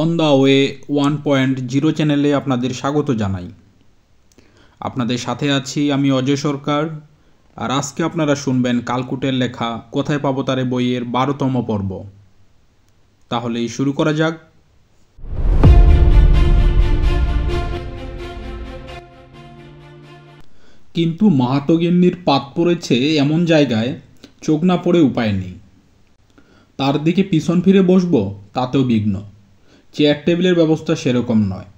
On the way 1.0 চ্যানেলে আপনাদের স্বাগত জানাই। আপনাদের সাথে আছি আমি অজয় সরকার। আর আজকে আপনারা শুনবেন কালকুটের লেখা কোথায় পাবো তারে বইয়ের 12তম পর্ব। তাহলেই শুরু করা যাক। কিন্তু মাহাতোগিন্নির পাত পড়েছে এমন জায়গায় চোখ না পড়ে উপায় নেই। তার দিকে পিছন ফিরে বসবো তাতেও বিঘ্ন। চেয়ার টেবিলের ব্যবস্থা সেরকম নয়,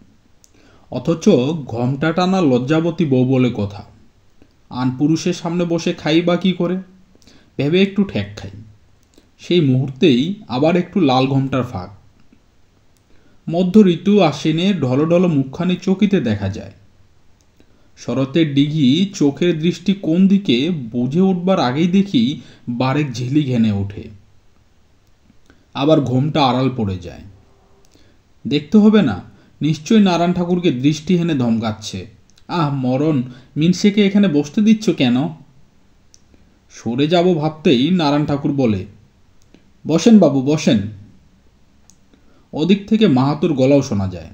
অথচ ঘোমটা টানা লজ্জাবতী বউ বলে কথা। আন পুরুষের সামনে বসে খাই বা কী করে ভেবে একটু ঠেক খাই, সেই মুহূর্তেই আবার একটু লাল ঘোমটার ফাঁক। মধ্য ঋতু আশ্বিনে ঢলঢল মুখখানি চকিতে দেখা যায়। শরতের ডিঘি চোখের দৃষ্টি কোন দিকে বুঝে উঠবার আগেই দেখি বারেক ঝিলি ঘেনে ওঠে, আবার ঘোমটা আড়াল পড়ে যায়। দেখতে হবে না, নিশ্চয়ই নারায়ণ ঠাকুরকে দৃষ্টি হেনে ধমকাচ্ছে। আহ মরণ, মিনসেকে এখানে বসতে দিচ্ছ কেন? সরে যাব ভাবতেই নারায়ণ ঠাকুর বলে, বসেন বাবু বসেন। ওদিক থেকে মাহাতোর গলাও শোনা যায়,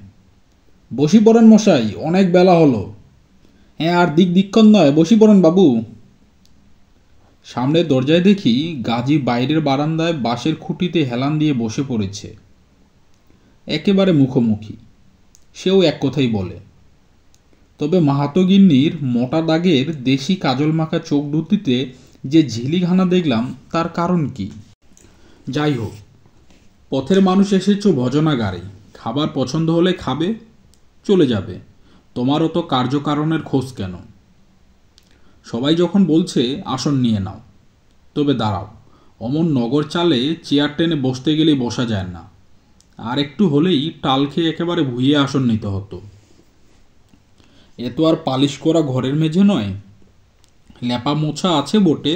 বসি পড়েন মশাই, অনেক বেলা হলো। হ্যাঁ, আর দিকক্ষণ নয়, বসি পড়েন বাবু। সামনের দরজায় দেখি গাজী বাইরের বারান্দায় বাঁশের খুঁটিতে হেলান দিয়ে বসে পড়েছে, একেবারে মুখোমুখি। সেও এক কথাই বলে। তবে মাহাতোগিন্নির মোটা দাগের দেশি কাজল মাখা চোখ দুটিতে যে ঝিলিঘানা দেখলাম তার কারণ কি? যাই হোক, পথের মানুষ এসেছ ভজনাগারে, খাবার পছন্দ হলে খাবে, চলে যাবে। তোমারও তো কার্যকারণের খোঁজ কেন? সবাই যখন বলছে আসন নিয়ে নাও, তবে দাঁড়াও, অমন নগর চালে চেয়ার টেনে বসতে গেলেই বসা যায় না। আর একটু হলেই টাল খেয়ে একেবারে ভুইয়ে আসন নিতে হতো। এ তো আর পালিশ করা ঘরের মেঝে নয়। লেপা মোছা আছে বটে,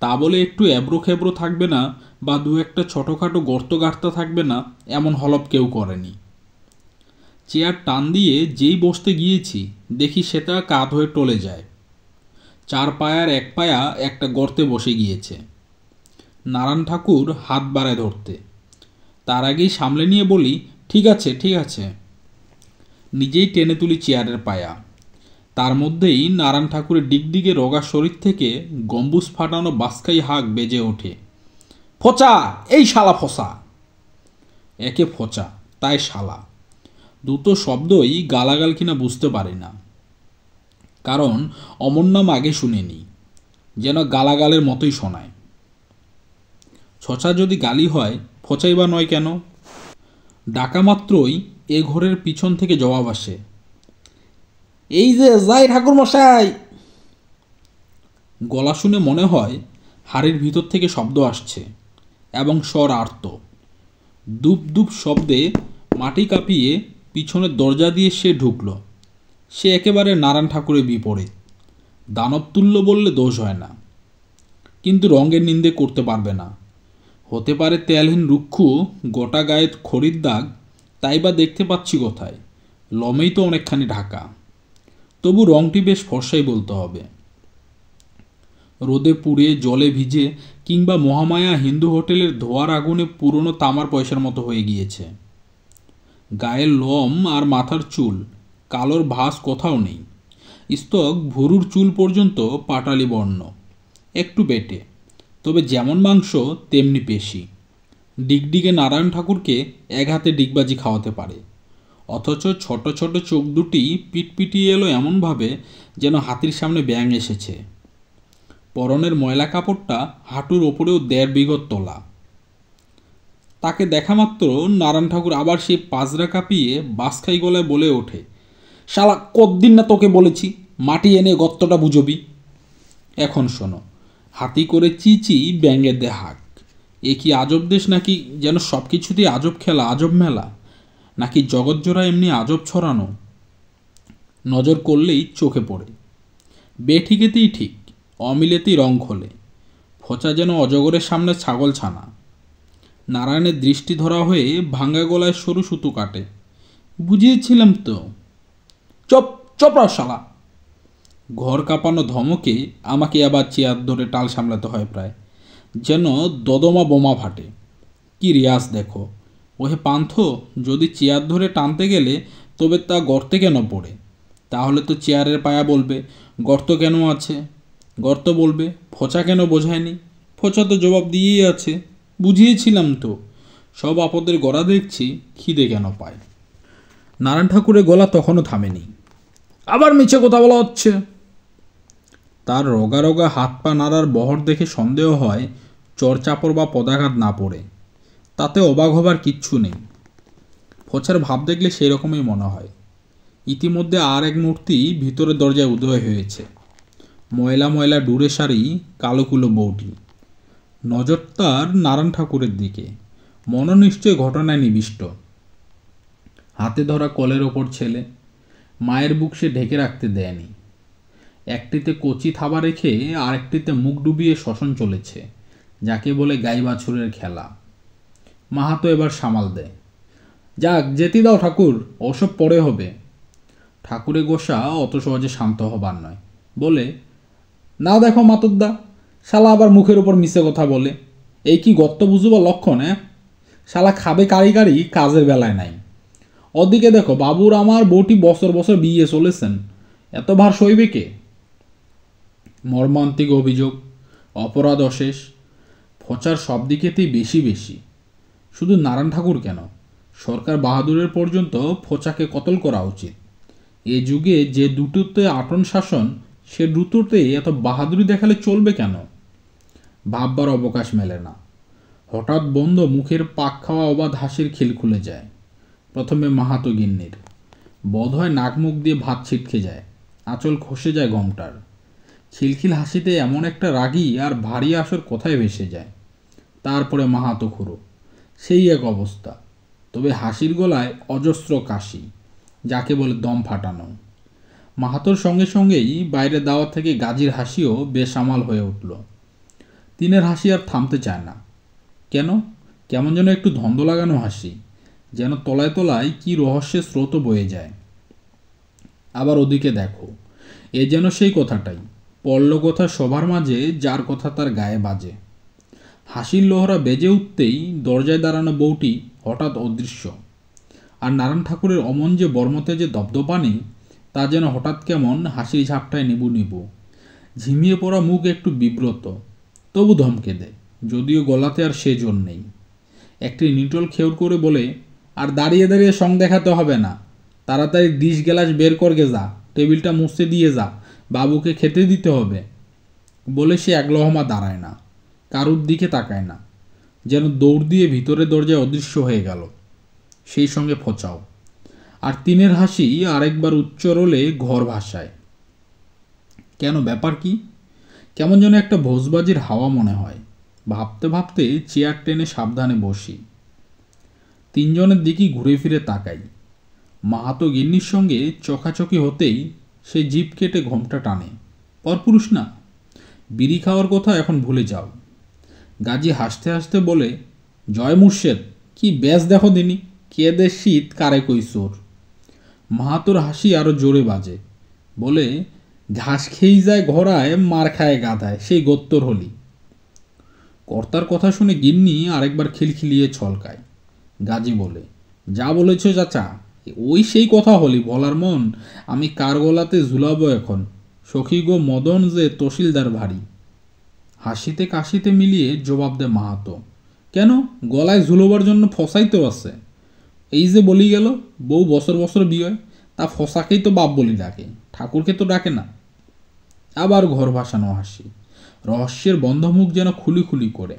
তা বলে একটু এবড়ো খেবড়ো থাকবে না বা দু একটা ছোটোখাটো গর্ত গার্তা থাকবে না এমন হলপ কেউ করেনি। চেয়ার টান দিয়ে যেই বসতে গিয়েছি দেখি সেটা কাত হয়ে টলে যায়। 4 পায়ার 1 পায়া একটা গর্তে বসে গিয়েছে। নারায়ণ ঠাকুর হাত বাড়ায় ধরতে, তার আগেই সামলে নিয়ে বলি, ঠিক আছে ঠিক আছে। নিজেই টেনে তুলি চেয়ারের পায়া। তার মধ্যেই নারায়ণ ঠাকুরের ডিগডিগে রোগা শরীর থেকে গম্বুজ ফাটানো বাস্কাই হাঁক বেজে ওঠে, ফোঁচা, এই শালা ফোঁচা। একে ফোঁচা, তাই শালা, দুটো শব্দই গালাগাল কিনা বুঝতে পারি না, কারণ অমর নাম আগে শুনিনি, যেন গালাগালের মতোই শোনায়। ছচা যদি গালি হয়, ফোঁচাই বা নয় কেন? ডাকা মাত্রই এ ঘরের পিছন থেকে জবাব আসে, এই যে যাই ঠাকুর মশাই। গলা শুনে মনে হয় হাড়ির ভিতর থেকে শব্দ আসছে এবং স্বর আর্ত। দুপ দুপ শব্দে মাটি কাঁপিয়ে পিছনের দরজা দিয়ে সে ঢুকল। সে একেবারে নারায়ণ ঠাকুরের বিপরীত। দানবতুল্য বললে দোষ হয় না, কিন্তু রঙের নিন্দে করতে পারবে না। হতে পারে তেলহীন রুক্ষ, গোটা গায়ে খড়ির দাগ, তাই বা দেখতে পাচ্ছি কোথায়? লমেই তো অনেকখানি ঢাকা। তবু রঙটি বেশ ফর্সাই বলতে হবে। রোদে পুড়ে জলে ভিজে কিংবা মহামায়া হিন্দু হোটেলের ধোয়ার আগুনে পুরনো তামার পয়সার মতো হয়ে গিয়েছে। গায়ের লোম আর মাথার চুল কালোর ভাঁজ কোথাও নেই। স্তক ভুরুর চুল পর্যন্ত পাটালি বর্ণ, একটু বেটে, তবে যেমন মাংস তেমনি পেশি। ডিগডিগে নারায়ণ ঠাকুরকে এক হাতে ডিগবাজি খাওয়াতে পারে, অথচ ছোট ছোট চোখ দুটি পিটপিটিয়ে এলো এমনভাবে যেন হাতির সামনে ব্যাঙ এসেছে। পরনের ময়লা কাপড়টা হাঁটুর ওপরেও 1.5 বিঘত তোলা। তাকে দেখা মাত্র নারায়ণ ঠাকুর আবার সেই পাজরা কাঁপিয়ে বাসখাই গলায় বলে ওঠে, শালা কতদিন না তোকে বলেছি মাটি এনে গর্তটা বুঝবি। এখন শোনো, হাতি করে চিচি ব্যাঙের দে হাঁক। এ কি আজব দেশ নাকি যেন সব কিছুতেই আজব খেলা, আজব মেলা, নাকি জগৎজোড়া এমনি আজব ছড়ানো? নজর করলেই চোখে পড়ে। বেঠিকেতেই ঠিক, অমিলেতেই রং খোলে। ফোঁচা যেন অজগরের সামনে ছাগল ছানা। নারায়ণের দৃষ্টি ধরা হয়ে ভাঙ্গা গলায় সরু সুতো কাটে, বুঝিয়েছিলাম তো। চপ চপড়া শালা। ঘর কাঁপানো ধমকে আমাকে আবার চেয়ার ধরে টাল সামলাতে হয় প্রায়, যেন দদমা বোমা ফাটে। কি রিয়াজ দেখো, ওহে পান্থ, যদি চেয়ার ধরে টানতে গেলে তবে তা গর্তে কেন পড়ে? তাহলে তো চেয়ারের পায়া বলবে গর্ত কেন আছে, গর্ত বলবে ফোঁচা কেন বোঝায়নি, ফোঁচা তো জবাব দিয়েই আছে, বুঝিয়েছিলাম তো। সব আপদের গড়া দেখছি খিদে কেন পায়। নারায়ণ ঠাকুরের গলা তখনও থামেনি। আবার মিছে কথা বলা হচ্ছে। তার রোগা রোগা হাত পা নাড়ার বহর দেখে সন্দেহ হয় চরচাপড় বা পদাঘাত না পড়ে। তাতে অবাক হবার কিচ্ছু নেই। ফোঁচার ভাব দেখলে সেই রকমই মনে হয়। ইতিমধ্যে আর এক মূর্তি ভিতরের দরজায় উদয় হয়েছে। ময়লা ময়লা ডুরে শাড়ি, কালোকুলো বউটি। নজর তার নারায়ণ ঠাকুরের দিকে, মনোনিশ্চয় ঘটনায় নিবিষ্ট। হাতে ধরা কলের ওপর ছেলে, মায়ের বুক সে ঢেকে রাখতে দেয়নি। একটিতে কচি থাবা রেখে আরেকটিতে মুখ ডুবিয়ে শ্মশান চলেছে, যাকে বলে গাই বাছুরের খেলা। মাহাতো এবার সামাল দেয়। যাক, যেতে দাও ঠাকুর, ওসব পরে হবে। ঠাকুরে গোসা অত সহজে শান্ত হবার নয়, বলে, না দেখো মাতুদ্দা, শালা আবার মুখের উপর মিশে কথা বলে। এই কি গত্ত বুঝবার লক্ষণ? শালা খাবে কারি কারি, কাজের বেলায় নাই। ওদিকে দেখো, বাবুর আমার বউটি বছর বছর বিয়ে চলেছেন, এত ভার সইবে কে? মর্মান্তিক অভিযোগ, অপরাধ অশেষ। ফোঁচার সব দিকেতেই বেশি বেশি। শুধু নারায়ণ ঠাকুর কেন, সরকার বাহাদুরের পর্যন্ত ফোঁচাকে কতল করা উচিত। এ যুগে যে দুটোতে আটন শাসন, সে দুটোতে এত বাহাদুরি দেখালে চলবে কেন? ভাববার অবকাশ মেলে না। হঠাৎ বন্ধ মুখের পাক খাওয়া অবাধ হাসির খিল খুলে যায়। প্রথমে মাহাতো গিন্নির। বোধ হয় নাক মুখ দিয়ে ভাত ছিটকে যায়, আঁচল খসে যায় ঘোমটার। খিলখিল হাসিতে এমন একটা রাগী আর ভারী আসর কোথায় ভেসে যায়। তারপরে মাহাতো খুড়ো, সেই এক অবস্থা, তবে হাসির গলায় অজস্র কাশি, যাকে বলে দম ফাটানো। মাহাতোর সঙ্গে সঙ্গেই বাইরে দাওয়া থেকে গাজীর হাসিও বেসামাল হয়ে উঠল। তিনের হাসি আর থামতে চায় না। কেন? কেমন যেন একটু ধন্দ লাগানো হাসি, যেন তলায় তলায় কি রহস্যের স্রোত বয়ে যায়। আবার ওদিকে দেখো, এ যেন সেই কথাটাই, পড়ল কথা সবার মাঝে, যার কথা তার গায়ে বাজে। হাসির লোহরা বেজে উঠতেই দরজায় দাঁড়ানো বউটি হঠাৎ অদৃশ্য। আর নারায়ণ ঠাকুরের অমন যে বর্মতে যে দপদপানি, তা যেন হঠাৎ কেমন হাসির ঝাপটায় নিবু নিবু। ঝিমিয়ে পড়া মুখ একটু বিব্রত, তবু ধমকে দেয়, যদিও গলাতে আর সে জোর নেই। একটি নিটল খেউর করে বলে, আর দাঁড়িয়ে দাঁড়িয়ে সং দেখাতে হবে না, তাড়াতাড়ি ডিশ গ্লাস বের করগে যা, টেবিলটা মুছতে দিয়ে যা, বাবুকে খেতে দিতে হবে। বলে সে এক লহমা দাঁড়ায় না, কারুর দিকে তাকায় না, যেন দৌড় দিয়ে ভিতরের দরজায় অদৃশ্য হয়ে গেল। সেই সঙ্গে ফোঁচাও। আর তিনের হাসি আরেকবার উচ্চরলে ঘর ভাসায়। কেন, ব্যাপার কি? কেমন যেন একটা ভোজবাজির হাওয়া মনে হয়। ভাবতে ভাবতে চেয়ার টেনে সাবধানে বসি। তিনজনের দিকেই ঘুরে ফিরে তাকাই। মাহাতো গিন্নির সঙ্গে চোখাচোখি হতেই সে জিভ কেটে ঘোমটা টানে। পরপুরুষ না, বিড়ি খাওয়ার কথা এখন ভুলে যাও। গাজী হাসতে হাসতে বলে, জয় মুর্শেদ, কি ব্যাস দেখো দিনি, কে দে শীত কারে কই চোর। মাহাতোর হাসি আরো জোরে বাজে, বলে, ঘাস খেয়েই যায় ঘোড়ায়, মার খায় গাধায়, সেই গোত্তর হলি। কর্তার কথা শুনে গিন্নি আরেকবার খিলখিলিয়ে ছলকায়। গাজী বলে, যা বলেছ চাচা, ওই সেই কথা হলি বলার মন। আমি কার গলাতে ঝুলাবো এখন, সখী গো মদন যে তহসিলদার ভারী। হাসিতে কাশিতে মিলিয়ে জবাব দেয় মাহাতো, কেন, গলায় ঝুলোবার জন্য ফসাই তো আছে। এই যে বলি গেল, বউ বছর বছর বিয়ে, তা ফসাকেই তো বাপ বলি ডাকে, ঠাকুরকে তো ডাকে না। আবার ঘর ভাসানো হাসি, রহস্যের বন্ধমুখ যেন খুলি খুলি করে।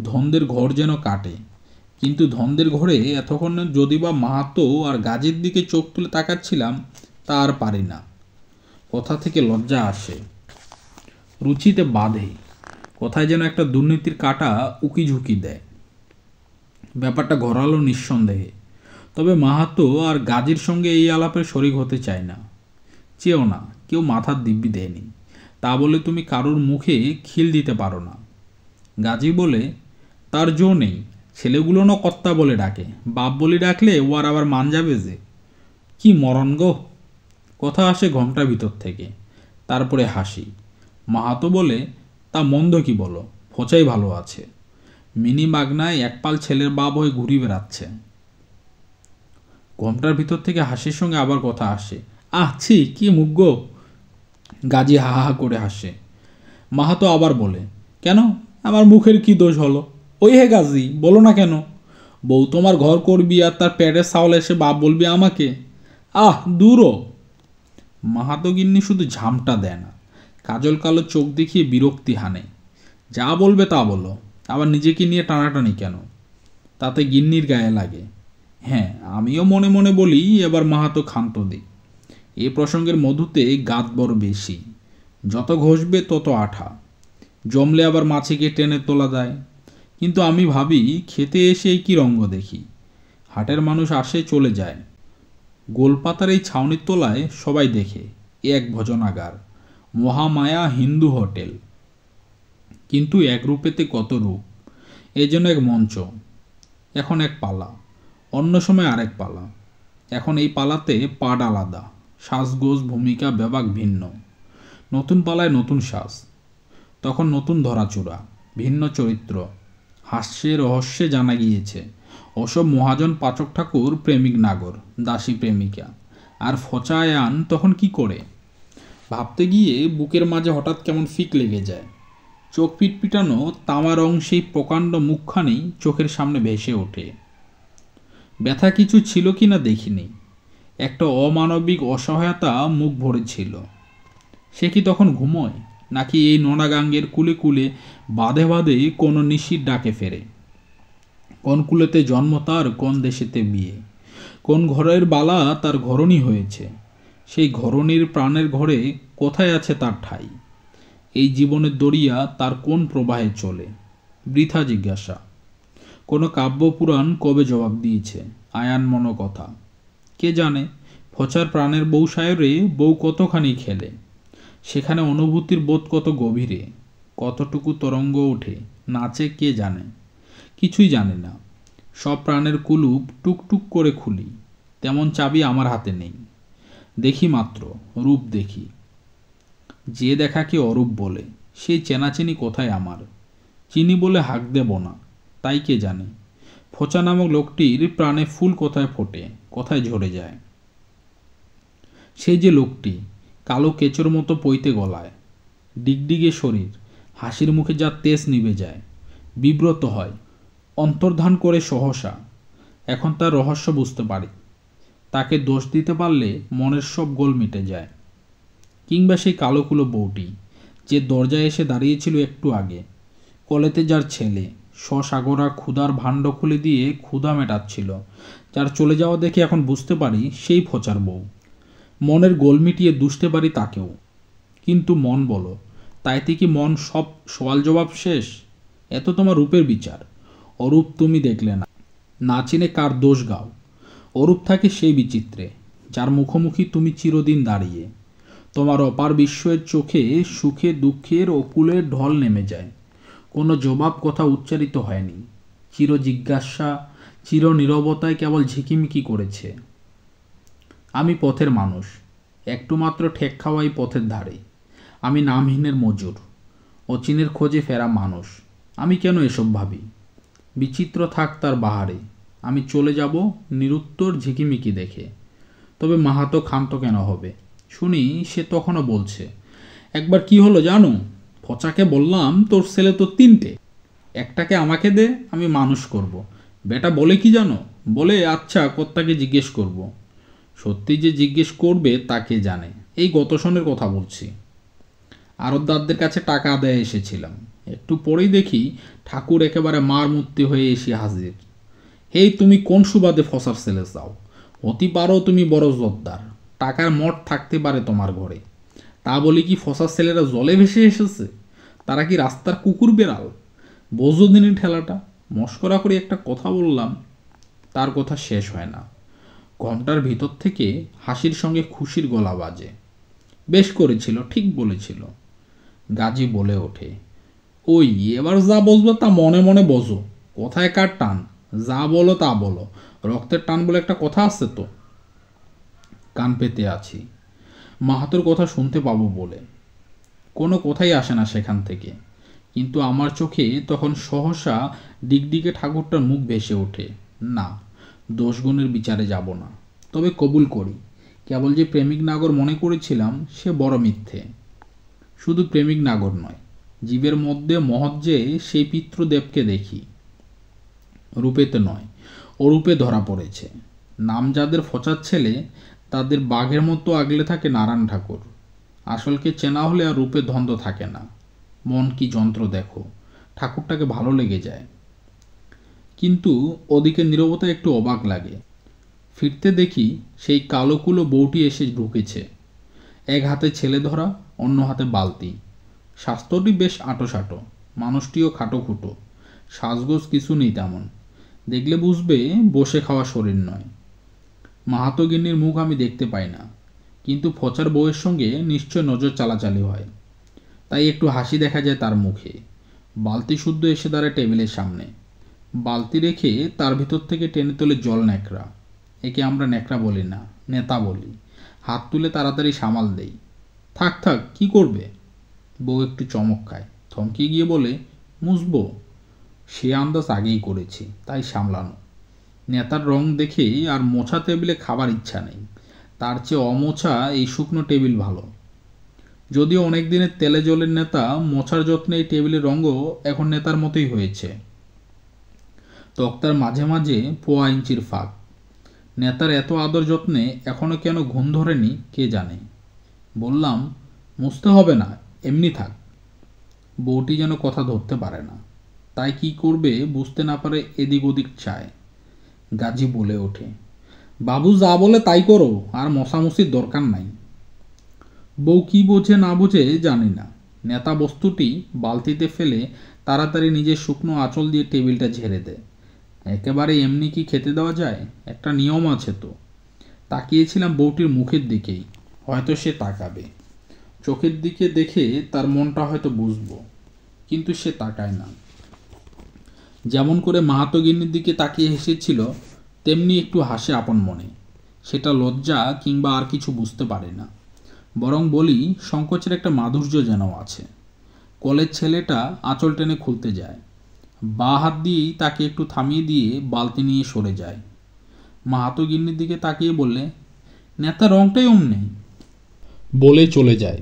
ধনদের ঘর যেন কাটে, কিন্তু ধনদের ঘরে এতক্ষণ যদি বা মাহাতো আর গাজীর দিকে চোখ তুলে তাকাচ্ছিলাম, তা আর পারি না। কথা থেকে লজ্জা আসে, রুচিতে বাঁধে, কোথায় যেন একটা দুর্নীতির কাঁটা উকি ঝুঁকি দেয়। ব্যাপারটা ঘোরালো নিঃসন্দেহে, তবে মাহাতো আর গাজীর সঙ্গে এই আলাপের শরিক হতে চায় না। চেয়েও না, কেউ মাথার দিব্যি দেয়নি, তা বলে তুমি কারোর মুখে খিল দিতে পারো না। গাজী বলে, তার জো নেই, ছেলেগুলো না কর্তা বলে ডাকে, বাপ বলে ডাকলে ও আর আবার মান যাবে যে। কি মরণ গো। কথা আসে ঘোমটার ভিতর থেকে, তারপরে হাসি। মাহাতো বলে, তা মন্দ কি বলো, ফোঁচাই ভালো আছে। মিনি মাগনায় একপাল ছেলের বাপ হয়ে ঘুরি বেড়াচ্ছে। ঘোমটার ভিতর থেকে হাসির সঙ্গে আবার কথা আসে। ছি কি মুখ গো! গাজী হা হা করে হাসে। মাহাতো আবার বলে, কেন, আমার মুখের কি দোষ হলো? ওই হে গাজী, বলো না কেন? বউ তোমার ঘর করবি আর তার প্যাডের সাওলে এসে বাপ বলবি আমাকে? দূরও। মাহাতো গিন্নি শুধু ঝামটা দেয় না, কাজল কালো চোখ দেখিয়ে বিরক্তি হানে। যা বলবে তা বলো, আবার নিজেকে নিয়ে টানাটানি কেন? তাতে গিন্নির গায়ে লাগে। হ্যাঁ, আমিও মনে মনে বলি এবার মাহাতো ক্ষান্ত দিই। এ প্রসঙ্গের মধুতে গাত বড় বেশি, যত ঘষবে তত আঠা, জমলে আবার মাছিকে টেনে তোলা যায়। কিন্তু আমি ভাবি, খেতে এসে কি রঙ্গ দেখি! হাটের মানুষ আসে চলে যায়, গোলপাতার এই ছাউনির তলায় সবাই দেখে এক ভোজনাগার, মহামায়া হিন্দু হোটেল। কিন্তু এক রূপেতে কত রূপ! এ যেন এক মঞ্চ। এখন এক পালা, অন্য সময় আরেক পালা। এখন এই পালাতে পাট আলাদা, সাজগোজ ভূমিকা বেবাক ভিন্ন। নতুন পালায় নতুন সাজ, তখন নতুন ধরাচূড়া, ভিন্ন চরিত্র। হাস্যে রহস্যে জানা গিয়েছে ওসব মহাজন পাচক ঠাকুর প্রেমিক নাগর, দাসী প্রেমিকা। আর ফচায়ান তখন কি করে? ভাবতে গিয়ে বুকের মাঝে হঠাৎ কেমন ফিক লেগে যায়। চোখ পিটপিটানো তামা রং সেই প্রকাণ্ড মুখখানি চোখের সামনে ভেসে ওঠে। ব্যথা কিছু ছিল কি না দেখিনি, একটা অমানবিক অসহায়তা মুখ ভরেছিল। সে কি তখন ঘুমোয়, নাকি এই নোনাগাঙ্গের কুলে কুলে বাঁধে বাঁধে কোনো নিশির ডাকে ফেরে? কোন কুলেতে জন্ম তার, কোন দেশেতে বিয়ে, কোন ঘরের বালা তার ঘরণী হয়েছে? সেই ঘরণীর প্রাণের ঘরে কোথায় আছে তার ঠাঁই? এই জীবনের দরিয়া তার কোন প্রবাহে চলে? বৃথা জিজ্ঞাসা। কোনো কাব্যপুরাণ কবে জবাব দিয়েছে আয়ান মনো কথা? কে জানে ফচার প্রাণের বউ সায়রে বউ কতখানি খেলে, সেখানে অনুভূতির বোধ কত গভীরে, কতটুকু তরঙ্গ ওঠে নাচে কে জানে? কিছুই জানে না। সব প্রাণের কুলুপ টুকটুক করে খুলি, তেমন চাবি আমার হাতে নেই। দেখি মাত্র, রূপ দেখি। যে দেখাকে অরূপ বলে, সেই চেনাচেনি কোথায় আমার? চিনি বলে হাঁক দেব না, তাই কে জানে ফোঁচা নামক লোকটির প্রাণে ফুল কোথায় ফোটে, কোথায় ঝরে যায়। সেই যে লোকটি, কালো কেঁচোর মতো পৈতে গলায়, ডিগডিগে শরীর, হাসির মুখে যার তেজ নিভে যায়, বিব্রত হয়, অন্তর্ধান করে সহসা। এখন তার রহস্য বুঝতে পারি। তাকে দোষ দিতে পারলে মনের সব গোল মিটে যায়। কিংবা সেই কালোকুলো বউটি, যে দরজায় এসে দাঁড়িয়েছিল একটু আগে, কলেতে যার ছেলে সসাগরা ক্ষুধার ভাণ্ড খুলে দিয়ে ক্ষুধা মেটাচ্ছিল, যার চলে যাওয়া দেখে এখন বুঝতে পারি সেই ফোঁচার বউ। মনের গোল মিটিয়ে দুষতে পারি তাকেও। কিন্তু মন বলো, তাইতে কি মন সব সওয়াল জবাব শেষ? এত তোমার রূপের বিচার, অরূপ তুমি দেখলে না, না চিনে কার দোষ গাও? অরূপ থাকে সেই বিচিত্রে, যার মুখোমুখি তুমি চিরদিন দাঁড়িয়ে। তোমার অপার বিস্ময়ের চোখে সুখে দুঃখের অকুলের ঢল নেমে যায়। কোনো জবাব কথা উচ্চারিত হয়নি, চির জিজ্ঞাসা, চির নীরবতায় কেবল ঝিকিমিকি করেছে। আমি পথের মানুষ, একটু মাত্র ঠেক খাওয়াই পথের ধারে। আমি নামহীনের মজুর, অচিনের খোঁজে ফেরা মানুষ। আমি কেন এসব ভাবি? বিচিত্র থাক তার বাহারে, আমি চলে যাব নিরুত্তর ঝিকিমিকি দেখে। তবে মাহাতো ক্ষান্ত কেন হবে? শুনি সে তখনও বলছে, একবার কি হলো জানো, ফচাকে বললাম তোর ছেলে তো 3টে, একটাকে আমাকে দে, আমি মানুষ করব। বেটা বলে কি জানো, বলে আচ্ছা কর্তাকে জিজ্ঞেস করব। সত্যি যে জিজ্ঞেস করবে তাকে জানে। এই গত সনের কথা বলছি। আড়তদারদের কাছে টাকা আদায় এসেছিলাম, একটু পরেই দেখি ঠাকুর একেবারে মার মূর্তি হয়ে এসে হাজির। হেই, তুমি কোন সুবাদে ফসার ছেলে চাও? অতি পারো তুমি বড় জোরদার, টাকার মঠ থাকতে পারে তোমার ঘরে। তা বলি কি ফসার ছেলেরা জলে ভেসে এসেছে? তারা কি রাস্তার কুকুর বেড়াল? বোঝো দিনই ঠেলাটা। মস্করা করে একটা কথা বললাম, তার কথা শেষ হয় না। ঘন্টার ভিতর থেকে হাসির সঙ্গে খুশির গলা বাজে। বেশ করেছিল, ঠিক বলেছিল। গাজী বলে ওঠে, ওই এবার যা বসবো তা মনে মনে বোঝো। কোথায় কার টান, যা বলো তা বলো, রক্তের টান বলে একটা কথা আছে তো। কান পেতে আছি মাহাতোর কথা শুনতে পাবো বলে। কোনো কথাই আসে না সেখান থেকে। কিন্তু আমার চোখে তখন সহসা ডিগডিগে ঠাকুরটার মুখ ভেসে ওঠে। না, দোষগুণের বিচারে যাব না, তবে কবুল করি, কেবল যে প্রেমিক নাগর মনে করেছিলাম সে বড় মিথ্যে। শুধু প্রেমিক নাগর নয়, জীবের মধ্যে মহৎ যে সেই পিতৃদেবকে দেখি, রূপেতে নয় অরূপে ধরা পড়েছে। নাম যাদের ফচার ছেলে তাদের বাঘের মতো আগলে থাকে নারায়ণ ঠাকুর। আসলকে চেনা হলে আর রূপে দ্বন্দ্ব থাকে না। মন কি যন্ত্র দেখো, ঠাকুরটাকে ভালো লেগে যায়। কিন্তু ওদিকে নীরবতা একটু অবাক লাগে। ফিরতে দেখি সেই কালোকুলো বউটি এসে ঢুকেছে। এক হাতে ছেলে ধরা, অন্য হাতে বালতি। স্বাস্থ্যটি বেশ আঁটোসাঁটো, মানুষটিও খাটোখুটো, সাজগোজ কিছু নেই তেমন। দেখলে বুঝবে বসে খাওয়া শরীর নয়। মাহাতো গিন্নির মুখ আমি দেখতে পাই না, কিন্তু ফচার বউয়ের সঙ্গে নিশ্চয় নজর চালাচালি হয়, তাই একটু হাসি দেখা যায় তার মুখে। বালতি শুদ্ধ এসে দাঁড়ায় টেবিলের সামনে। বালতি রেখে তার ভিতর থেকে টেনে তোলে জল ন্যাকড়া। একে আমরা ন্যাকড়া বলি না, নেতা বলি। হাত তুলে তাড়াতাড়ি সামাল দেই। থাক থাক, কি করবে? বউ একটু চমক খায়, থমকে গিয়ে বলে, মুছবো। সে আন্দাজ আগেই করেছি, তাই সামলানো। নেতার রং দেখে আর মোছা টেবিলে খাবার ইচ্ছা নেই। তার চেয়ে অমোছা এই শুকনো টেবিল ভালো। যদিও অনেক দিনের তেলে জলের নেতা, মোছার যত্নে এই টেবিলের রঙও এখন নেতার মতোই হয়েছে। তক্তার মাঝে মাঝে 1.5 ইঞ্চির ফাঁক। নেতার এত আদর যত্নে এখনো কেন ঘুম ধরেনি কে জানে। বললাম, মুছতে হবে না, এমনি থাক। বউটি যেন কথা ধরতে পারে না, তাই কি করবে বুঝতে না পারে এদিক ওদিক চায়। গাজী বলে ওঠে, বাবু যা বলে তাই করো, আর মশামশির দরকার নাই। বউ কি বোঝে না বোঝে জানি না, নেতা বস্তুটি বালতিতে ফেলে তাড়াতাড়ি নিজের শুকনো আঁচল দিয়ে টেবিলটা ঝেড়ে দেয়। একেবারে এমনি কি খেতে দেওয়া যায়? একটা নিয়ম আছে তো। তাকিয়েছিলাম বউটির মুখের দিকেই, হয়তো সে তাকাবে। চোখের দিকে দেখে তার মনটা হয়তো বুঝবো, কিন্তু সে তাকায় না। যেমন করে মাহাতো গিন্নির দিকে তাকিয়ে হেসেছিল, তেমনি একটু হাসে আপন মনে। সেটা লজ্জা কিংবা আর কিছু বুঝতে পারে না, বরং বলি সংকোচের একটা মাধুর্য যেন আছে। কলের ছেলেটা আঁচল টেনে খুলতে যায়, বাঁ হাত দিয়েই তাকে একটু থামিয়ে দিয়ে বালতি নিয়ে সরে যায়। মাহাতো গিন্নির দিকে তাকিয়ে বললে, নেতা রংটাই অমনি, বলে চলে যায়।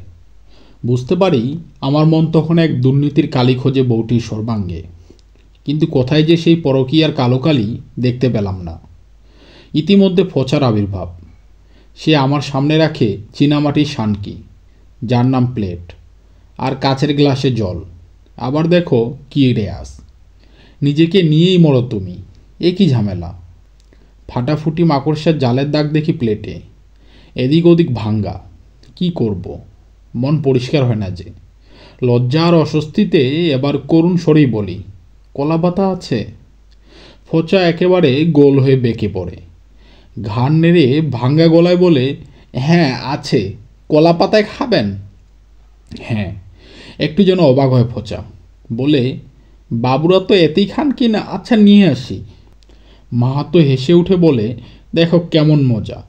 বুঝতে পারি আমার মন তখন এক দুর্নীতির কালি খোঁজে বউটির সর্বাঙ্গে, কিন্তু কোথায় যে সেই পরকীয়ার কালো কালি দেখতে পেলাম না। ইতিমধ্যে ফচার আবির্ভাব। সে আমার সামনে রাখে চীনামাটির শানকি, যার নাম প্লেট, আর কাচের গ্লাসে জল। আবার দেখো কি রেয়াস, নিজেকে নিয়েই মরো তুমি, এ কি ঝামেলা। ফাটাফুটি মাকড়সার জালের দাগ দেখি প্লেটে, এদিক ওদিক ভাঙ্গা। কি করব, মন পরিষ্কার হয় না যে। লজ্জা আর অস্বস্তিতে এবার করুণ স্বরেই বলি, কলা পাতা আছে? ফোঁচা একেবারে গোল হয়ে বেঁকে পড়ে, ঘাড় নেড়ে ভাঙ্গা গলায় বলে, হ্যাঁ আছে, কলা পাতায় খাবেন? হ্যাঁ। একটু যেন অবাক হয় ফোঁচা, বলে, বাবুরা তো এতেই খান কি না, আচ্ছা নিয়ে আসি। মাহাতো হেসে উঠে বলে, দেখো কেমন মজা,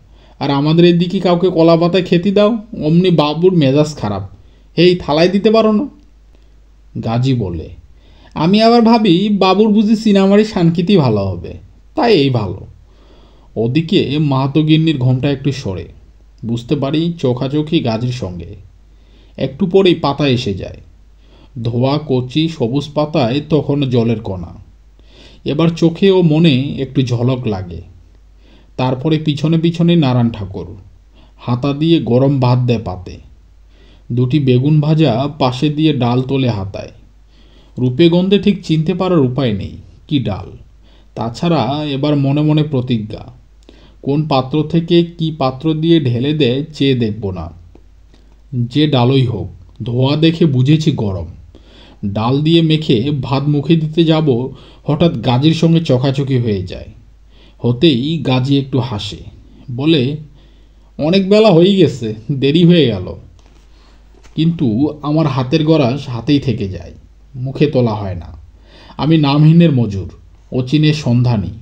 আর আমাদের এদিকে কাউকে কলা পাতায় খেতে দাও, অমনি বাবুর মেজাজ খারাপ, এই থালায় দিতে পারো না। গাজী বলে, আমি আবার ভাবি বাবুর বুঝি সিনেমারই শানকিতেই ভালো হবে, তাই এই ভালো। ওদিকে মাহাতো গিন্নির ঘোমটা একটু সরে, বুঝতে পারি চোখাচোখি গাজীর সঙ্গে। একটু পরেই পাতা এসে যায়, ধোয়া কচি সবুজ পাতায় তখন জলের কণা। এবার চোখে ও মনে একটু ঝলক লাগে। তারপরে পিছনে পিছনে নারায়ণ ঠাকুর হাতা দিয়ে গরম ভাত দেয় পাতে। দুটি বেগুন ভাজা পাশে দিয়ে ডাল তোলে হাতায়। রূপে গন্ধে ঠিক চিনতে পারার উপায় নেই কি ডাল। তাছাড়া এবার মনে মনে প্রতিজ্ঞা, কোন পাত্র থেকে কি পাত্র দিয়ে ঢেলে দেয় চেয়ে দেখব না। যে ডালই হোক, ধোয়া দেখে বুঝেছি গরম। ডাল দিয়ে মেখে ভাত মুখে দিতে যাব, হঠাৎ গাজীর সঙ্গে চোখাচোখি হয়ে যায়। হতেই গাজী একটু হাসে, বলে, অনেক বেলা হয়ে গেছে, দেরি হয়ে গেল। কিন্তু আমার হাতের গরাস হাতেই থেকে যায়, মুখে তোলা হয় না। আমি নামহীনের মজুর, অচিনের সন্ধানী,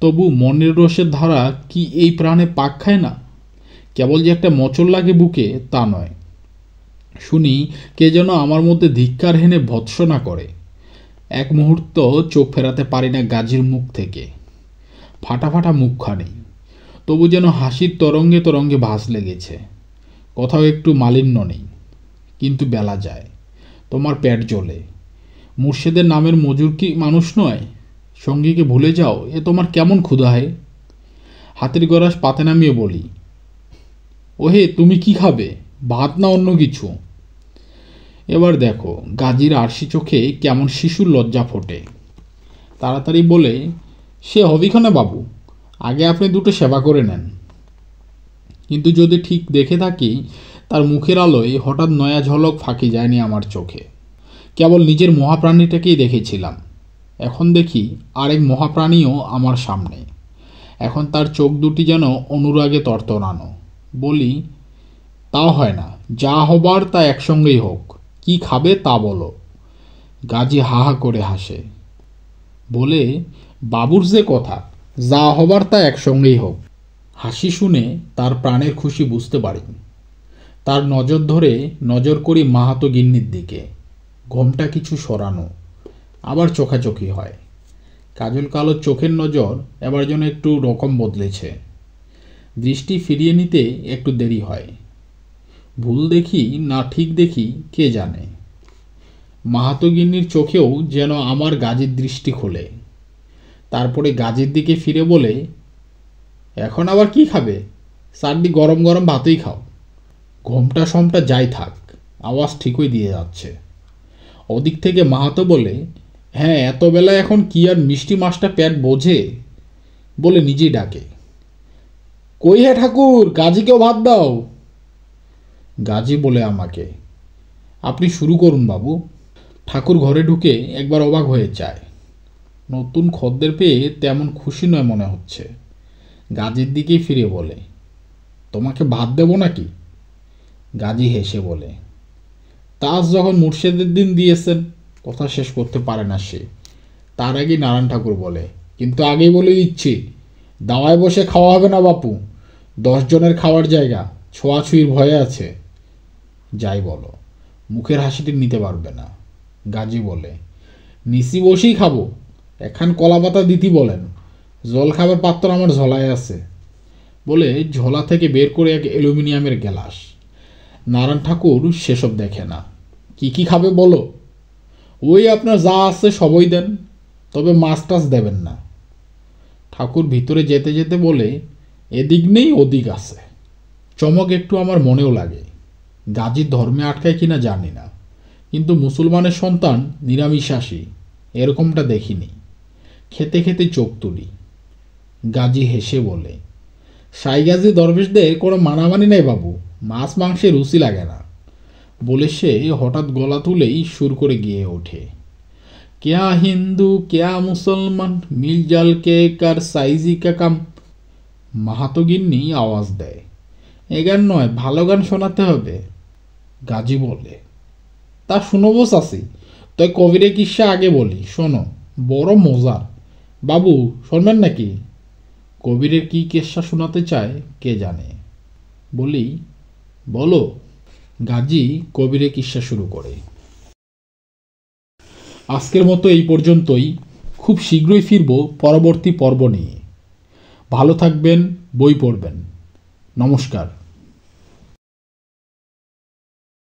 তবু মনের রসের ধারা কি এই প্রাণে পাক খায় না? কেবল যে একটা মোচড় লাগে বুকে তা নয়, শুনি কে যেন আমার মধ্যে ধিক্কার হেনে ভৎসনা করে। এক মুহূর্ত চোখ ফেরাতে পারি না গাজীর মুখ থেকে। ফাটা ফাটা মুখখানি, তবু যেন হাসির তরঙ্গে তরঙ্গে ভাস লেগেছে। কোথাও একটু মালিন্য নেই। কিন্তু বেলা যায়, তোমার পেট জ্বলে। মুর্শেদের নামের মজুর কি মানুষ নয়? সঙ্গীকে ভুলে যাও, এ তোমার কেমন ক্ষুধা হে? হাতের গরাস পাতে নামিয়ে বলি, ওহে তুমি কি খাবে, ভাত না অন্য কিছু? এবার দেখো গাজীর আরশি চোখে কেমন শিশুর লজ্জা ফোটে। তাড়াতাড়ি বলে, সে হবিক্ষণে বাবু, আগে আপনি দুটো সেবা করে নেন। কিন্তু যদি ঠিক দেখে থাকি, তার মুখের আলোয় হঠাৎ নয়া ঝলক ফাঁকি যায়নি আমার চোখে। কেবল নিজের মহাপ্রাণীটাকেই দেখেছিলাম। এখন দেখি আরেক মহাপ্রাণীও আমার সামনে। এখন তার চোখ দুটি যেন অনুরাগে তরতরানো। বলি, তাও হয় না, যা হবার তা একসঙ্গেই হোক। কি খাবে তা বলো। গাজী হা হা করে হাসে, বলে, বাবুর যে কথা, যা হবার তা একসঙ্গেই হোক। হাসি শুনে তার প্রাণের খুশি বুঝতে পারি। তার নজর ধরে নজর করি মাহাতো গিন্নির দিকে। ঘোমটা কিছু সরানো, আবার চোখাচোখি হয়। কাজল কালো চোখের নজর এবার যেন একটু রকম বদলেছে। দৃষ্টি ফিরিয়ে নিতে একটু দেরি হয়। ভুল দেখি না ঠিক দেখি কে জানে। মাহাতো গিন্নির চোখেও যেন আমার গাজীর দৃষ্টি খোলে। তারপরে গাজীর দিকে ফিরে বলে, এখন আবার কি খাবে? চারদি গরম গরম ভাতই খাও। ঘোমটা সমটা যাই থাক, আওয়াজ ঠিকই দিয়ে যাচ্ছে। ওদিক থেকে মাহাতো বলে, হ্যাঁ এত বেলায় এখন কি আর মিষ্টি মাছটা পেট বোঝে? বলে নিজেই ডাকে, কই হে ঠাকুর, গাজীকেও ভাত দাও। গাজী বলে আমাকে, আপনি শুরু করুন বাবু। ঠাকুর ঘরে ঢুকে একবার অবাক হয়ে যায়। নতুন খদ্দের পেয়ে তেমন খুশি নয় মনে হচ্ছে। গাজীর দিকেই ফিরে বলে, তোমাকে ভাত দেব নাকি? গাজী হেসে বলে, তাস যখন মুর্শেদের দিন দিয়েছেন। কথা শেষ করতে পারে না সে। তার আগেই নারায়ণ ঠাকুর বলে, কিন্তু আগেই বলে দিচ্ছি, দাওয়ায় বসে খাওয়া হবে না বাপু। 10 জনের খাওয়ার জায়গা, ছোঁয়াছুঁয়ির ভয়ে আছে। যাই বলো, মুখের হাসিটি নিতে পারবে না। গাজী বলে, নিচি বসেই খাবো। এখান কলা পাতা দিতি বলেন। জল খাবার পাত্র আমার ঝোলায় আছে। বলে ঝোলা থেকে বের করে এক অ্যালুমিনিয়ামের গ্লাস। নারায়ণ ঠাকুর সেসব দেখে না। কি কি খাবে বলো? ওই আপনার যা আছে সবই দেন, তবে মাছ টাছ দেবেন না। ঠাকুর ভিতরে যেতে যেতে বলে, এদিক নেই ওদিক আছে। চমক একটু আমার মনেও লাগে। গাজীর ধর্মে আটকায় কিনা জানি না, কিন্তু মুসলমানের সন্তান নিরামিষাশী এরকমটা দেখিনি। খেতে খেতে চোখ তুলি। গাজী হেসে বলে, সাইগাজী দরবেশদের কোনো মানামানি নেই বাবু, মাছ মাংসে রুচি লাগে না। বলে সে হঠাৎ গলা তুলেই সুর করে গিয়ে ওঠে, কেয়া হিন্দু কেয়া মুসলমান মিল জাল কে কার সাইজি কা কাম। মাহাতো গিন্নি আওয়াজ দেয়, এ গান নয়, ভালো গান শোনাতে হবে। গাজী বলে, তা শুনবো চাষি, তাই কবিরে কিসা আগে বলি, শোনো, বড় মজার। বাবু শুনবেন নাকি? কবিরের কি কেসা শোনাতে চায় কে জানে। বলি, বলো। গাজী কবিরে কিসা শুরু করে। আজকের মতো এই পর্যন্তই। খুব শীঘ্রই ফিরব পরবর্তী পর্ব নিয়ে। ভালো থাকবেন, বই পড়বেন। নমস্কার।